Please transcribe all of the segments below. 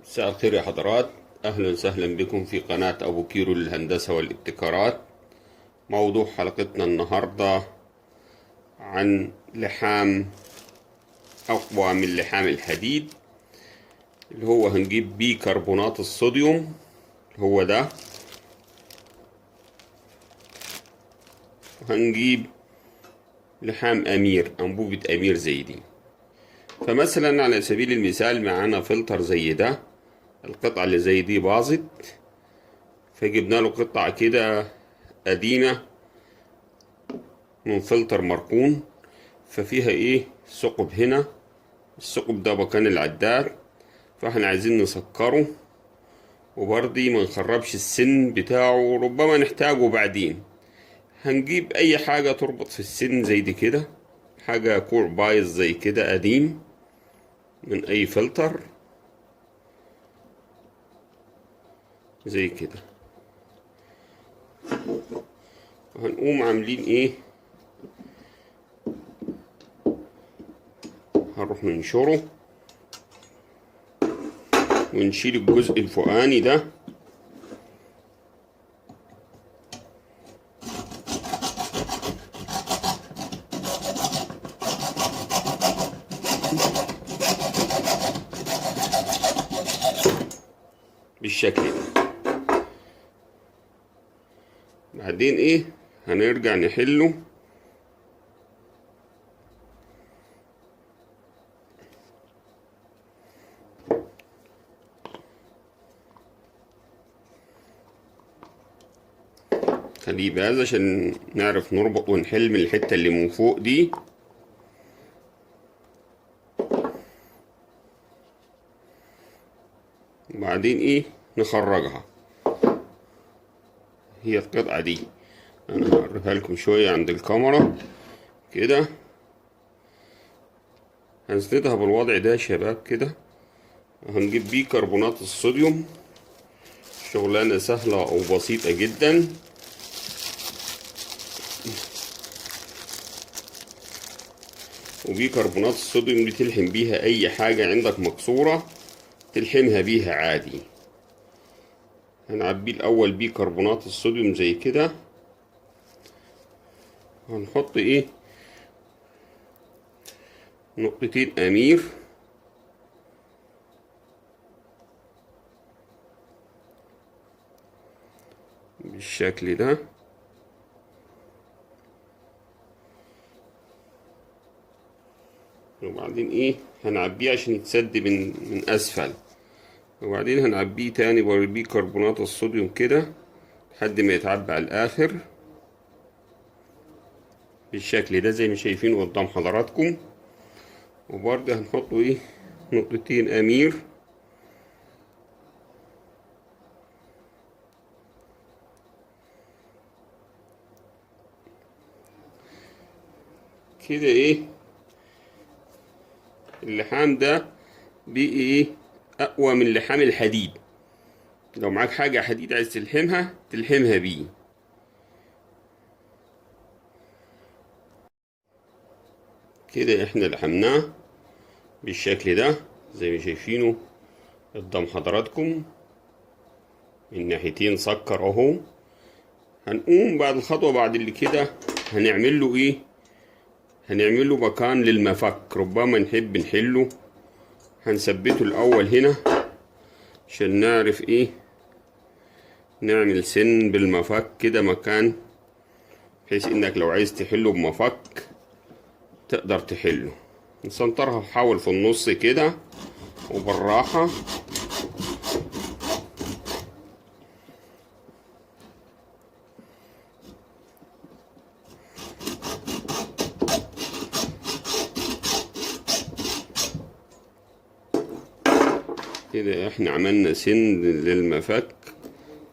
مساء الخير يا حضرات. أهلا وسهلا بكم في قناة أبو كيرو للهندسة والابتكارات. موضوع حلقتنا النهاردة عن لحام أقوى من لحام الحديد، اللي هو هنجيب بيه كربونات الصوديوم، اللي هو ده، وهنجيب لحام أمير، أنبوبة أمير زي دي. فمثلا على سبيل المثال معانا فلتر زي ده، القطعة اللي زي دي باظت، فجبنا له قطعة كده قديمة من فلتر مركون، ففيها ايه ثقب هنا، الثقب ده مكان العداد، فاحنا عايزين نسكره وبرضه ما نخربش السن بتاعه، ربما نحتاجه بعدين. هنجيب اي حاجة تربط في السن زي دي كده، حاجة كوع بايظ زي كده قديم من اي فلتر زي كده، هنقوم عاملين ايه، هنروح ننشره ونشيل الجزء الفوقاني ده، بالشكل ده. بعدين ايه، هنرجع نحله خليه بهذا عشان نعرف نربط ونحل من الحتة اللي من فوق دي. وبعدين ايه، نخرجها. هي القطعة دي انا هقربها لكم شوية عند الكاميرا كده، هنسندها بالوضع ده يا شباب كده، هنجيب بيه كربونات الصوديوم. شغلانة سهلة او بسيطة جدا. وبيكربونات الصوديوم دي تلحم بيها اي حاجة عندك مكسورة، تلحمها بيها عادي. هنعبيه الاول بيكربونات الصوديوم زي كده، هنحط ايه، نقطتين امير بالشكل ده، وبعدين ايه، هنعبيه عشان يتسد من اسفل، وبعدين هنعبيه تاني بيكربونات الصوديوم كده لحد ما يتعبى على الاخر بالشكل ده زي ما شايفين قدام حضراتكم. وبرضه هنحطه ايه، نقطتين امير كده. ايه، اللحام ده بقى ايه، اقوى من لحام الحديد. لو معاك حاجة حديد عايز تلحمها، تلحمها بيه كده. احنا لحمناه بالشكل ده زي ما شايفينه قدام حضراتكم من ناحيتين، سكر اهو. هنقوم بعد الخطوة بعد اللي كده هنعمل له ايه، هنعمل له مكان للمفك، ربما نحب نحله. هنثبته الاول هنا عشان نعرف ايه، نعمل سن بالمفك كده مكان، بحيث انك لو عايز تحله بمفك تقدر تحله. نسنطرها، نحاول في النص كده وبالراحة. كده احنا عملنا سن للمفك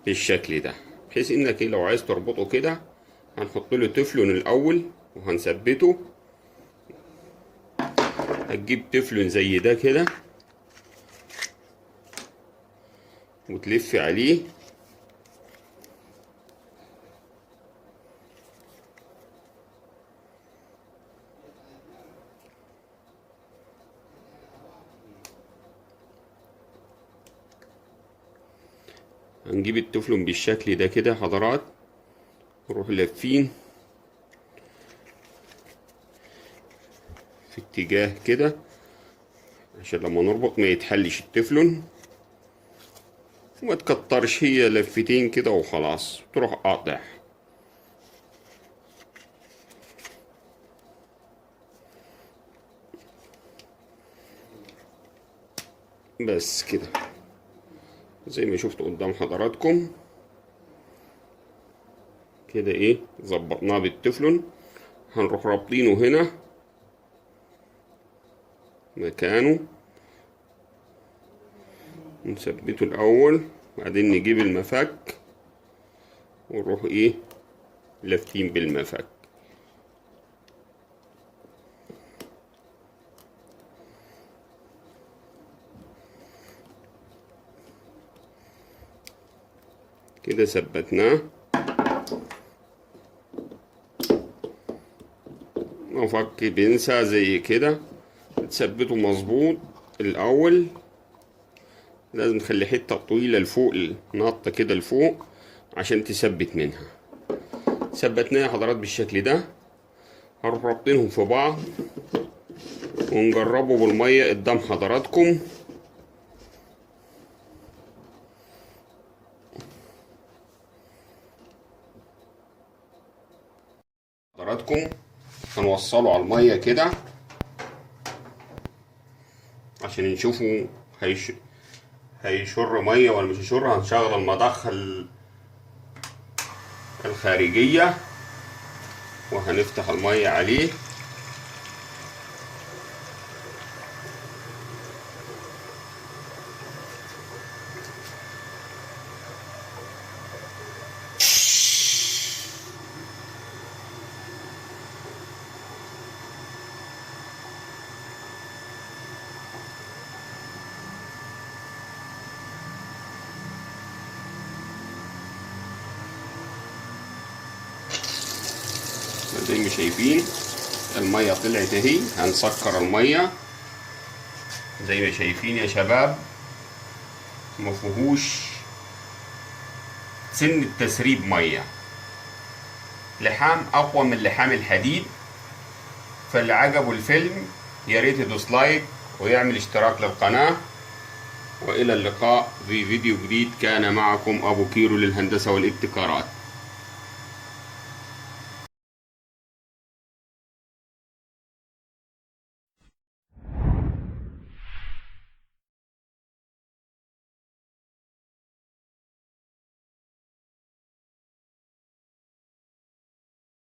بالشكل ده، بحيث انك لو عايز تربطه كده هنحط له تفلون الاول وهنثبته. هتجيب تفلون زي ده كده وتلف عليه، هنجيب التفلون بالشكل ده كده حضرات، نروح لافين في اتجاه كده عشان لما نربط ما يتحلش التفلون، وما تكترش، هي لفتين كده وخلاص تروح قاطع. بس كده زي ما شفت قدام حضراتكم كده، ايه ظبطناه بالتفلون. هنروح رابطينه هنا مكانه، نثبته الاول، بعدين نجيب المفك ونروح ايه لافتين بالمفك. كده ثبتناه. مفك بنسى زي كده تثبته مظبوط الاول. لازم تخلي حته طويله لفوق، نقطه كده لفوق عشان تثبت منها. ثبتناه يا حضرات بالشكل ده. هنروح رابطينهم في بعض ونجربه بالميه قدام حضراتكم. هنوصله على الميه كده عشان نشوفه هيشر ميه ولا مش هيشر. هنشغل المضخه الخارجيه وهنفتح الميه عليه. زي ما شايفين المية طلعت اهي. هنسكر المية زي ما شايفين يا شباب، مفيهوش سن التسريب مية. لحام اقوى من لحام الحديد. فاللي عجبه الفيلم ياريت يدوس لايك ويعمل اشتراك للقناة. والى اللقاء في فيديو جديد. كان معكم ابو كيرو للهندسة والابتكارات.